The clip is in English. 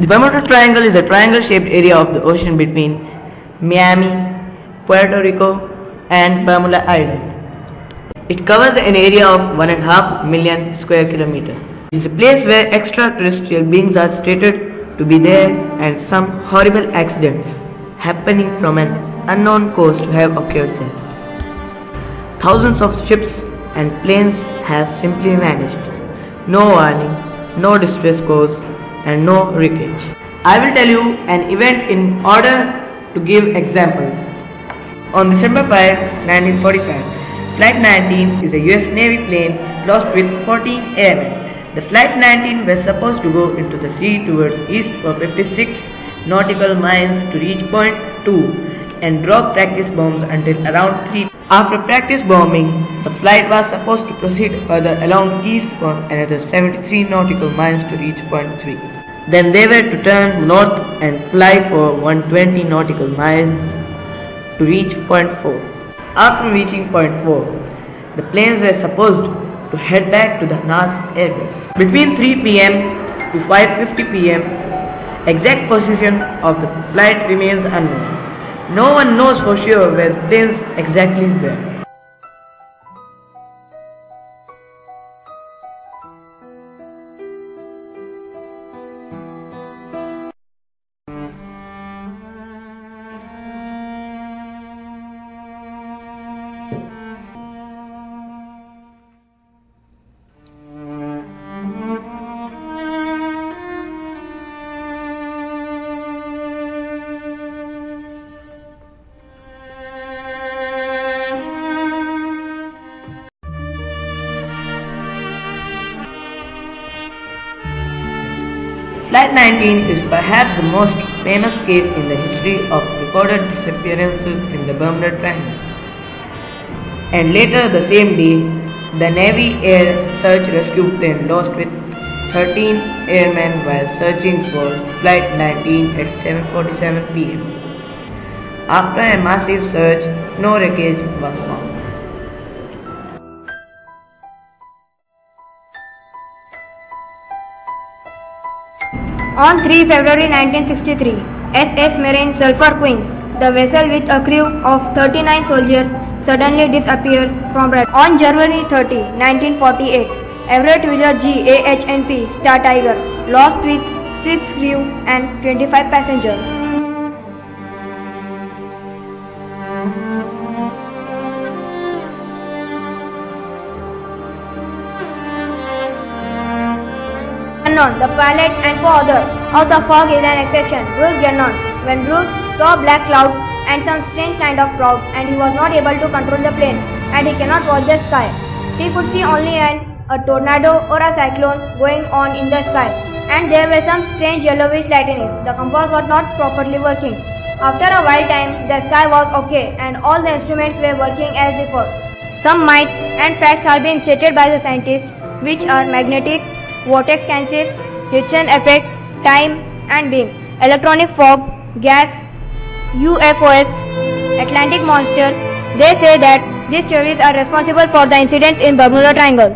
The Bermuda Triangle is a triangle-shaped area of the ocean between Miami, Puerto Rico, and Bermuda Island. It covers an area of 1.5 million square kilometers. It is a place where extraterrestrial beings are stated to be there, and some horrible accidents happening from an unknown coast have occurred there. Thousands of ships and planes have simply vanished. No warning, no distress calls, and no wreckage. I will tell you an event in order to give examples. On December 5, 1945, Flight 19 is a US Navy plane lost with 14 airmen. The Flight 19 was supposed to go into the sea towards east for 56 nautical miles to reach point 2 and drop practice bombs until around 3. After practice bombing, the flight was supposed to proceed further along east for another 73 nautical miles to reach point 3. Then they were to turn north and fly for 120 nautical miles to reach point 4. After reaching point 4, the planes were supposed to head back to the North Airbase. Between 3 p.m. to 5:50 p.m., exact position of the flight remains unknown. No one knows for sure where the planes exactly were. Flight 19 is perhaps the most famous case in the history of recorded disappearances in the Bermuda Triangle. And later the same day, the Navy Air Search Rescue plane lost with 13 airmen while searching for Flight 19 at 7:47 p.m. After a massive search, no wreckage was found. On 3 February 1963, SS Marine Sulphur Queen, the vessel with a crew of 39 soldiers, suddenly disappeared from radar. On January 30, 1948, Everett Wheeler G. AHNP Star Tiger lost with 6 crew and 25 passengers. Gannon, the pilot and co-author of The Fog is an exception. Bruce Gannon. When Bruce saw black clouds and some strange kind of clouds, and he was not able to control the plane, and he cannot watch the sky. He could see only a tornado or a cyclone going on in the sky, and there were some strange yellowish lightning. The compass was not properly working. After a while time, the sky was okay, and all the instruments were working as before. Some myths and facts are being stated by the scientists, which are magnetic, vortex cancer, Hitchens effect, time and beam, electronic fog, gas, UFOs, Atlantic monster. They say that these theories are responsible for the incidents in Bermuda Triangle.